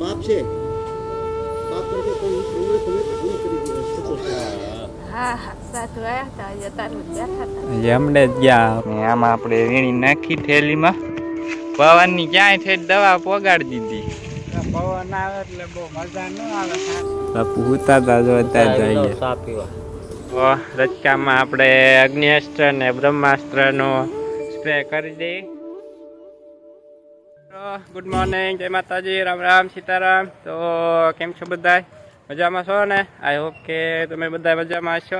પાપ છે, પાપ કરશે પણ તમે પૂરું કરી દો શકો છો. હા હા સાધુ આવ્યા હતા આજે તારું બેઠા હતા એમને જ ગયા ને આમાં આપણે વીણી નાખી થેલીમાં. પવનની ક્યાંય ઠેઠ દવા પોગાડી દીધી. પવન આવે એટલે બહુ મજા ન આવે. બાપુ ઉતારતા જોતા જઈએ. રચકામાં આપણે અગ્નિઅસ્ત્ર ને બ્રહ્માસ્ત્રનો સ્પ્રે કરી દઈએ. ગુડ મોર્નિંગ, જય માતાજી, રામ રામ, સીતારામ. તો કેમ છો બધા? મજામાં છો ને? આઈ હોપ કે તમે બધા મજામાં હશો.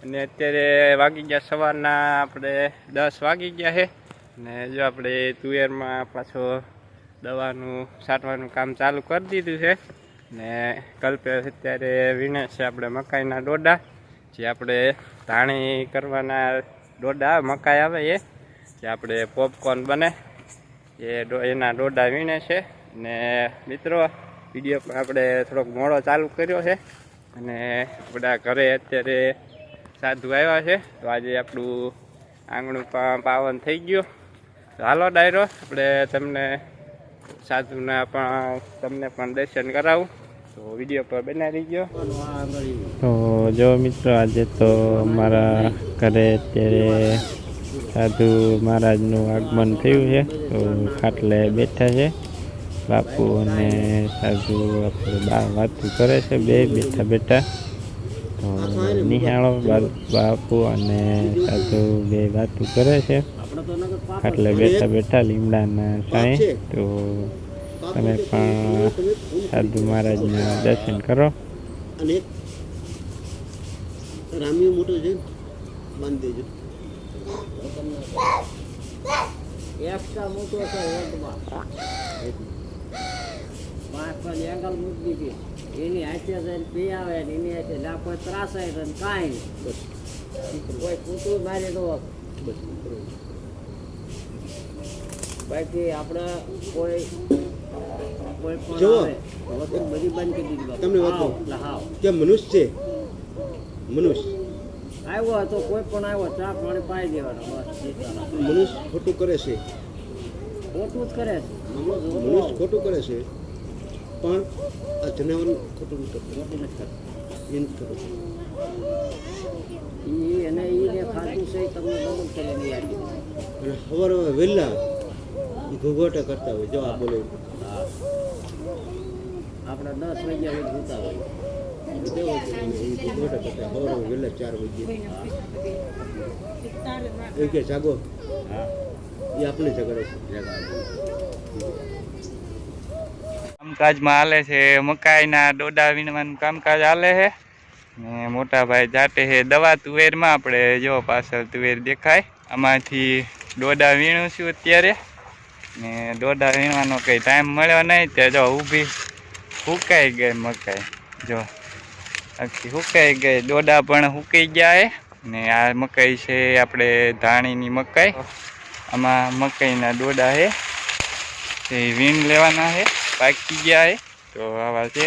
અને અત્યારે વાગી ગયા સવારના આપણે 10 વાગી ગયા છે. ને જો આપણે તુવેરમાં પાછો દવાનું છાંટવાનું કામ ચાલુ કરી દીધું છે. ને કલ્પેશ અત્યારે વીણે છે આપણે મકાઈના ડોડા, જે આપણે ધાણી કરવાના ડોડા મકાઈ આવે એ, જે આપણે પોપકોર્ન બને એના ડોડા વીણે છે. ને મિત્રો વિડીયો પણ આપણે થોડોક મોડો ચાલુ કર્યો છે. અને બધા ઘરે અત્યારે સાધુ આવ્યા છે, તો આજે આપણું આંગણું પાવન થઈ ગયું. તો હાલો ડાયરો આપણે તમને સાધુના પણ તમને પણ દર્શન કરાવું, તો વિડીયો પર બનાવી ગયો. તો જો મિત્રો આજે તો અમારા ઘરે અત્યારે સાધુ મહારાજનું આગમન થયું છે, તો ખાટલે બેઠા છે બાપુ અને સાધુ. આપણે વાતું કરે છે બે બેઠા બેઠા. તો નિહાળો બાપુ અને સાધુ બે વાતું કરે છે ખાટલે બેઠા બેઠા લીમડાના સાંઈ. તો તમે પણ સાધુ મહારાજના દર્શન કરો. અને રામ્યું મોટું છે, બાંધી દેજો. એકસ્ટ્રા મોટો છે વર્ગમાં 5 એંગલ મૂકી દીધી. એની હાથે જઈને પી આવે ને એની હાથે ના કોઈ ત્રાસાય તો કાંઈ નહીં, કોઈ કૂતરું મારી દો. બાકી આપણે કોઈ પણ આવે વસ્તુ બધી બંધ કરી દીધી. તમને વાત કે મનુષ્ય છે, મનુષ્ય આવ્યો તો કોઈ પણ આવ્યો ચા પાણી પાઈ દેવાનો. મનુષ્ય ખોટું કરે છે, ખોટું જ કરે છે. મનુષ્ય ખોટું કરે છે, પણ આ જનાવર ખોટું નથી કરતું. એને એને ખાતું છે તમને ડબલ કરી દે. અને સવારે વહેલા એ ઘોઘોટા કરતા હોય. જો આ બોલે આપણે 10 વાગ્યા સુધી જોતા હોય. ઘોઘોટા કરતા સવારે વહેલા 4 વાગે એ કે જાગો, એ આપણે જગાડે છે. કામકાજમાં હાલે છે, મકાઈના ડોડા વીણવાનું કામકાજ હાલે છે. ને મોટા ભાઈ જાતે છે દવા તુવેરમાં. આપણે જો પાછળ તુવેર દેખાય, આમાંથી ડોડા વીણું છું અત્યારે. ને ડોડા વીણવાનો કંઈ ટાઈમ મળ્યો નહીં, ત્યાં જો ઊભી સુકાઈ ગઈ મકાઈ. જો આખી સુકાઈ ગઈ, ડોડા પણ સુકાઈ ગયા છે. ને આ મકાઈ છે આપણે ધાણીની મકાઈ. આમાં મકાઈના ડોડા છે એ વીણ લેવાના છે, પાકી ગયા છે. તો આવા છે,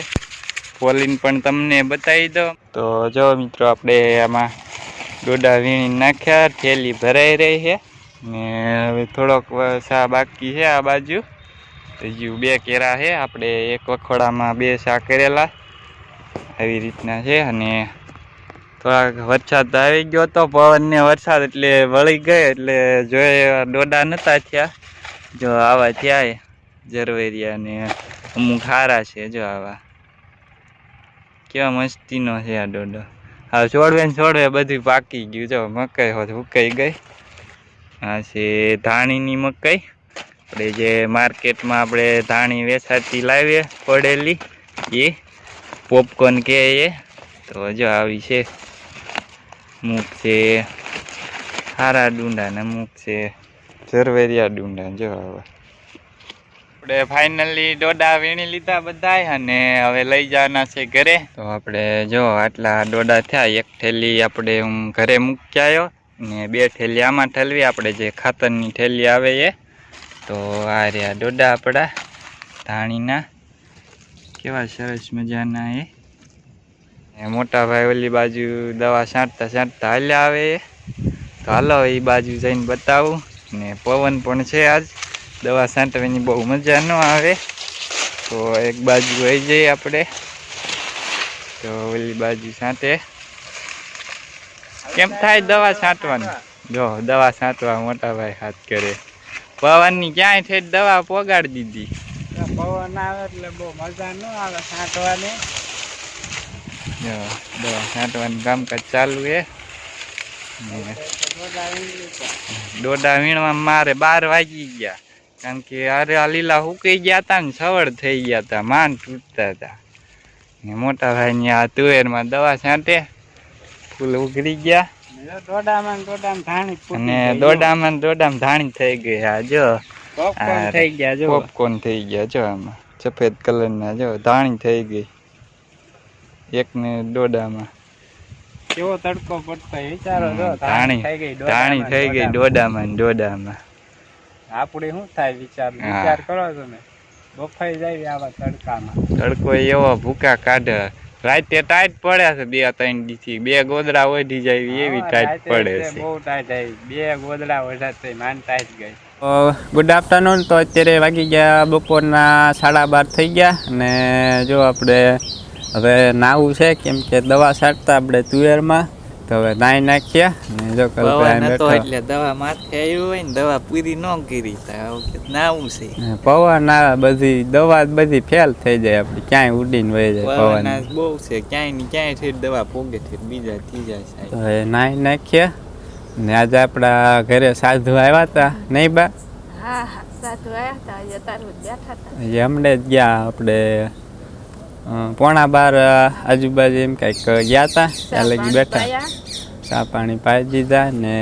ફોલીને પણ તમને બતાવી દો. તો જો મિત્રો આપણે આમાં ડોડા વીણી નાખ્યા, થેલી ભરાઈ રહી છે. ને હવે થોડોક સા બાકી છે આ બાજુ. હજુ 2 કેરા છે, આપણે એક વખોડામાં 2 સા કરેલા આવી રીતના છે. અને થોડાક વરસાદ આવી ગયો તો, પવનને વરસાદ એટલે વળી ગયો, એટલે જોઈએ ડોડા નહોતા થયા. જો આવા થયા જરવેરિયા ને અમુક હારા છે. જો આવા કેવા મસ્તીનો છે આ ડોડો. હા છોડવે ને છોડવે બધું પાકી ગયું. જો મકાઈ હોત સુકાઈ ગઈ. આ છે ધાણીની મકાઈ, આપણે જે માર્કેટમાં આપણે ધાણી વેચાતી લાવીએ પડેલી, એ પોપકોર્ન કહે એ. તો જો આવી છે, અમુક છે હારા ડુંડા ને અમુક છે ઝરવેરિયા ડુંડા. જો આવા આપણે ફાઇનલી ડોડા વીણી લીધા બધાય, અને હવે લઈ જવાના છે ઘરે. તો આપણે જો આટલા ડોડા થયા. 1 થેલી આપણે હું ઘરે મૂકી આવ્યો, ને 2 થેલી આમાં ઠલવી, આપણે જે ખાતરની થેલી આવે એ. તો આ રહ્યા ડોડા આપણા ધાણીના, કેવા સરસ મજાના એ. મોટા ભાઈ ઓલી બાજુ દવા છાંટતા છાંટતા હાલ્યા આવે. તો હાલો એ બાજુ જઈને બતાવું. ને પવન પણ છે આજ, દવા છાંટવાની બહુ મજા ન આવે. તો તો એક બાજુ વહી જઈએ આપણે, તો ઓલી બાજુ છાંટે. કેમ થાય દવા છાંટવાની? જો દવા છાંટવા મોટા ભાઈ હાથ કરે. પવનની ક્યાંય થઈ દવા પોગાડી દીધી. પવન આવે એટલે બહુ મજા ન આવે છાંટવાની. જો દવા છાંટવાનું કામકાજ ચાલુ છે. ડોડા વીણવા મારે 12 વાગી ગયા, કારણ કે અરે આ લીલા હુકાઈ ગયા હતા ને સવડ થઈ ગયા હતા, માંડ તૂટતા હતા. ને મોટા ભાઈ ની આ તુવેરમાં દવા છાંટે, ફૂલ ઉઘડી ગયા દોડામાં ધાણી અને દોડામાં ધાણી થઈ ગઈ. આ જો પોપકોર્ન થઈ ગયા, જો પોપકોર્ન થઈ ગયા. જો આમાં સફેદ કલરના જો ધાણી થઈ ગઈ એક ને દોડામાં. કેવો તડકો પડતો વિચારો, જો ધાણી થઈ ગઈ દોડામાં. આપણે શું થાય વિચાર કરો તમે, બફાઈ જાય આવા તડકામાં. તડકો એવો ભૂકા કાઢે, રાતે ટાઈટ પડે છે 2-3 દી, 2 ગોદડા ઓઢી જાય એવી ટાઈટ પડે છે. બહુ ટાઈટ આવી, 2 ગોદડા ઓઢાતે માંડ ટાઈટ ગઈ. Good afternoon. તો અત્યારે વાગી ગયા બપોરના 12:30 થઈ ગયા, અને જો આપણે હવે નાવું છે, કેમ કે દવા છાંટતા આપણે તુવેરમાં, તો હવે નાઈ નાખીએ. ને જો એટલે દવા માથે આવી હોય ને દવા પૂરી ન કરી નાવું છે. પવન આવે, બધી દવા બધી ફેલ થઈ જાય, આપડી ક્યાંય ઉડીને વહી જાય. પવન બહુ છે, ક્યાંય થી દવા પોગે છે, બીજા ત્રીજા છે. તો હવે નાઈ નાખીએ. ને આજે આપણા ઘરે સાધુ આવ્યા હતા, નહીં બા? હા હા સાધુ આવ્યા હતા, આજે તારું બેઠા હતા. હમણે જ ગયા આપણે 11:15 આજુબાજુ એમ કંઈક ગયા હતા, ત્યાં લગી બેઠા, ચા પાણી પાઈ દીધા ને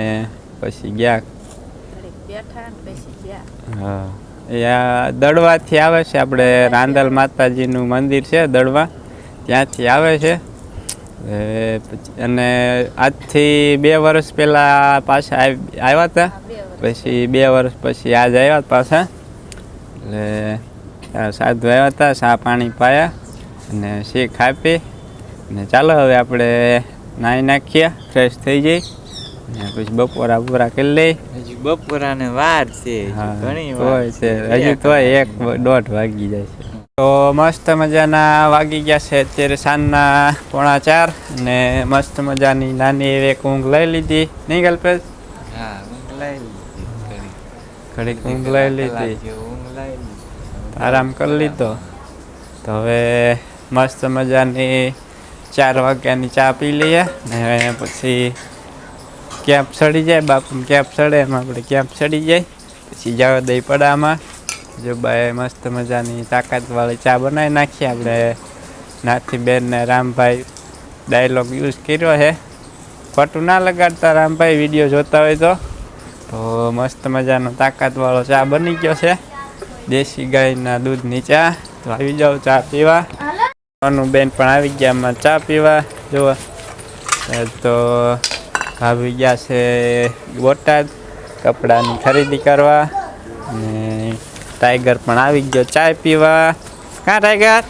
પછી ગયા. બેઠા ને પછી ગયા. હા, અહીંયા દડવાથી આવે છે, આપણે રાંદલ માતાજીનું મંદિર છે દડવા, ત્યાંથી આવે છે. અને આજથી 2 વર્ષ પહેલાં પાછા આવ્યા હતા, પછી 2 વર્ષ પછી આજ આવ્યા પાછા. એટલે સાધુ આવ્યા હતા, ચા પાણી પાયા અને શીખ આપી. ને ચાલો હવે આપણે નાહી નાખીએ, ફ્રેશ થઈ જઈ, ને પછી બપોરા કરી લઈ. હજી બપોરાને વાર છે, ઘણી વાર છે હજી, તો 1-1:30 વાગી જાય છે. તો મસ્ત મજાના વાગી ગયા છે અત્યારે સાંજના 3:45, ને મસ્ત મજાની નાની એવી એક ઊંઘ લઈ લીધી, નહીં કલ્પેશ? હા, ઊંઘ લઈ લીધી, ઘડીક ઊંઘ લઈ લીધી, આરામ કરી લીધો. તો હવે મસ્ત મજાની 4 વાગ્યાની ચા પી લઈએ, ને પછી કેમ્પ સડી જાય, બાપુને કેમ્પ સડે એમ આપણે કેમ્પ સડી જાય, પછી જવા દઈ પડામાં. જો બાય મસ્ત મજાની તાકાતવાળી ચા બનાવી નાખીએ. આપણે નાથીબેન ને રામભાઈ ડાયલોગ યુઝ કર્યો છે, ખોટું ના લગાડતા રામભાઈ, વિડીયો જોતા હોય તો મસ્ત મજાનો તાકાતવાળો ચા બની ગયો છે, દેશી ગાયના દૂધની ચા. તો આવી જાઓ ચા પીવા. બેન પણ આવી ગયા આમાં ચા પીવા. જુઓ તો આવી ગયા છે બોટાદ કપડાની ખરીદી કરવા, અને ટાઈગર પણ આવી ગયો ચા પીવા. કાં ટાઈગર,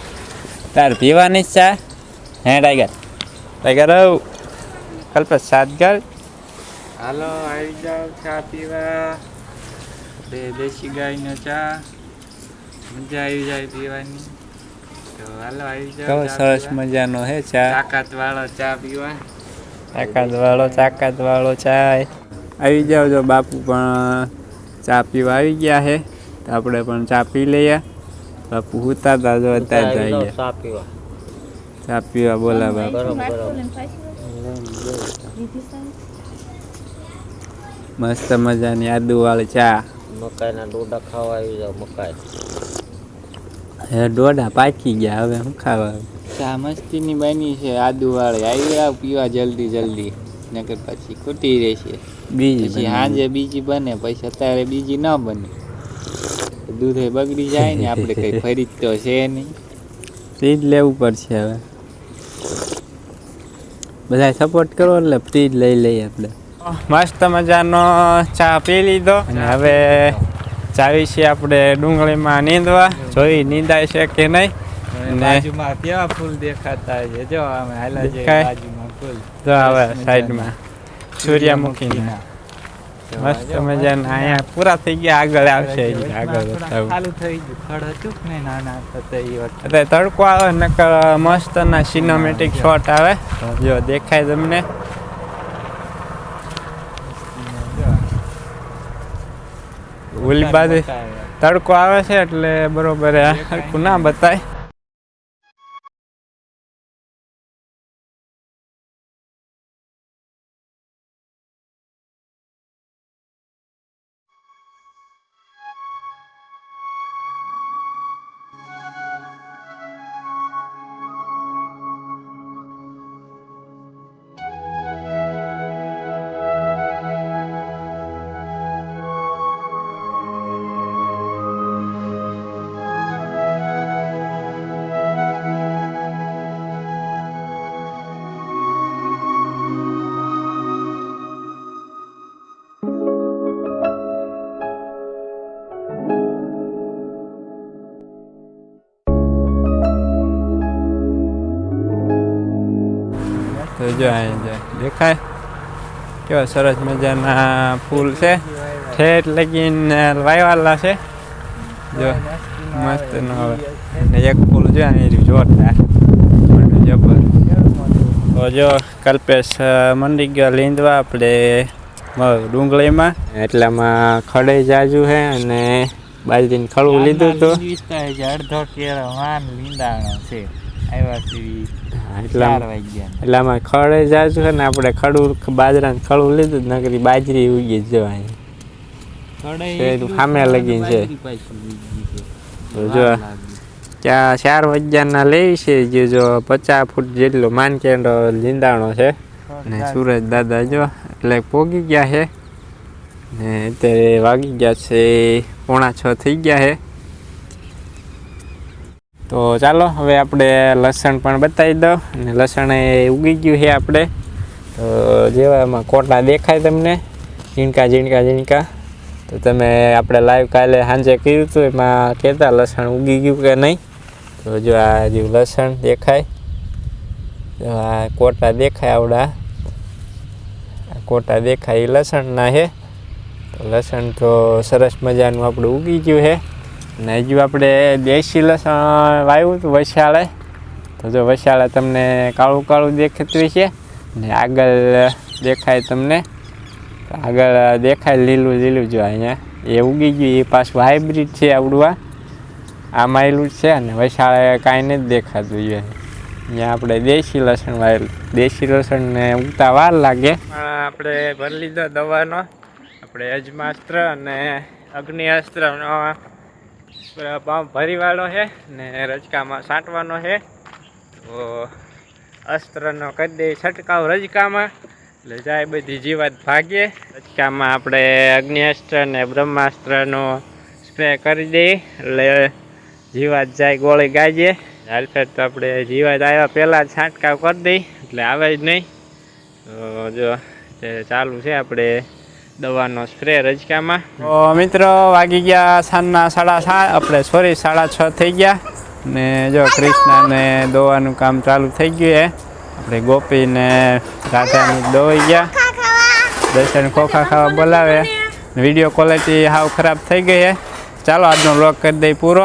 તાર પીવાની જ ચા? હે ટાઈગર આવ કલ્પેશ સાતગર. હાલો આવી જાઓ ચા પીવા, દેશી ગાયનો ચા, મજા આવી જાય પીવાની. તો હાલો આવી જાઓ. કેવો સરસ મજાનો હે ચા, તાકાતવાળો ચા પીવા, તાકાતવાળો ચા. આવી જાઓ. જો બાપુ પણ ચા પીવા આવી ગયા છે, તો આપણે પણ ચા પી લઈએ. બાપુ હુતા હતા, જો અત્યારે જઈએ ચા પીવા. બોલા બાપુ. મસ્ત મજાની આદુવાળી ચા. મકાઈના ડોડા ખાવા આવી જાવ. મકાઈ હે ડોડા પાકી ગયા, હવે શું ખાવા? ચા મસ્તીની બની છે આદુવાળી, આવી જાવ પીવા જલ્દી, નકર પછી ખૂટી રહેશે. બીજી સાંજે બીજી બને, પછી અત્યારે બીજી ન બને, દૂધે બગડી જાય ને. આપણે કઈ ફરી તો છે નહીં, ફ્રીજ લેવું પડશે હવે. બધા સપોર્ટ કરો એટલે ફ્રીજ લઈ લઈએ આપણે. મસ્ત મજાનો ચા પી લીધો, અને હવે ચાવી છે આપણે ડુંગળીમાં નીંદવા, જોઈ નીંદાય છે કે નહીં. બાજુમાં કેવા ફૂલ દેખાતા છે, જો અમે હાલા છે બાજુમાં ફૂલ, જો હવે સાઈડમાં સૂર્યમુખીના. મસ્ત મજાના અહીંયા પૂરા થઈ ગયા, આગળ આવશે આગળ બતાવું. ચાલુ થઈ ગયું ખડ હતું ને નાના હતા એ વખતે. અત્યારે તડકો આવે નકર મસ્ત ના સિનેમેટિક શોટ આવે. જો દેખાય તમને. ઓલી બાજુ તડકો આવે છે એટલે બરોબર હરખું ના બતાય. તો જો અહીંયા દેખાય કેવા સરસ મજાના ફૂલ છે. ઠેઠ લગીને વાયવાલા છે. જો મસ્ત નો હવે એક ફૂલ જો અહીં જોરદાર જબર. તો જો કલ્પેશ મંડી ગયો લીંદવા આપણે ડુંગળીમાં, એટલામાં ખડે જાજુ છે અને બાજરીને ખડું લીધું હતું. અડધો કેળો વાન લીંદાણો છે આવ્યા સીવી એટલામાં ખડે જાજુ છે ને આપણે ખડું બાજરાને ખડું લીધું નકરી બાજરી ઉગી જ જવાય સામે લગીને છે. તો જો ત્યાં 4 વાગ્યાના લેવી છે. જે જો 50 ફૂટ જેટલો માનકેંડો લીંદાણો છે ને સુરજ દાદા જો એટલે પોગી ગયા છે ને અત્યારે વાગી ગયા છે 5:45 થઈ ગયા છે. તો ચાલો હવે આપણે લસણ પણ બતાવી દો. અને લસણ એ ઉગી ગયું છે આપણે. તો જેવા એમાં કોટા દેખાય તમને ઝીણકા ઝીણકા ઝીણકા. તો તમે આપણે લાઈવ કાલે સાંજે કર્યું હતું એમાં કહેતા લસણ ઉગી ગયું કે નહીં. તો જો આ જે લસણ દેખાય, આ કોટા દેખાય આવડા કોટા દેખાય એ લસણના છે. તો લસણ તો સરસ મજાનું આપણે ઉગી ગયું છે. અને હજુ આપણે દેશી લસણ વાવ્યું હતું વસાળે. તો જો વસાળે તમને કાળું કાળું દેખાતું છે ને આગળ દેખાય તમને, આગળ દેખાય લીલું લીલું જો અહીંયા એ ઉગી ગયું. એ પાછું હાઇબ્રિડ છે આવડું. આ માયલું જ છે અને વસાળે કાંઈ નથી દેખાતું. અહીંયા આપણે દેશી લસણ વાવેલું. દેશી લસણને ઉગતા વાર લાગે. આપણે ભરી લીધો દવાનો આપણે અજમાસ્ત્ર અને અગ્નિઅસ્ત્રનો પંપ ભરી વાળો છે ને રજકામાં છાંટવાનો છે. તો અસ્ત્રનો કરી દે છંટકાવ રજકામાં એટલે જાય બધી જીવાત ભાગે. રજકામાં આપણે અગ્નિઅસ્ત્ર ને બ્રહ્માસ્ત્રનો સ્પ્રે કરી દઈએ એટલે જીવાત જાય ગોળી ગાજે. હાલ ફેર તો આપણે જીવાત આવ્યા પહેલાં જ છાંટકાવ કરી દઈ એટલે આવે જ નહીં. તો જો તે ચાલુ છે આપણે દવાનો સ્પ્રે રજકામાં. તો મિત્રો વાગી ગયા સાંજના 6:30 આપણે સોરી 6:30 થઈ ગયા ને જો કૃષ્ણને દોવાનું કામ ચાલુ થઈ ગયું છે. આપણે ગોપીને રાધાને દોવાઈ ગયા. દર્શન ખોખા ખાવા બોલાવે. વિડીયો ક્વોલિટી હાવ ખરાબ થઈ ગઈ છે. ચાલો આજનો વ્લોગ કરી દઈ પૂરો.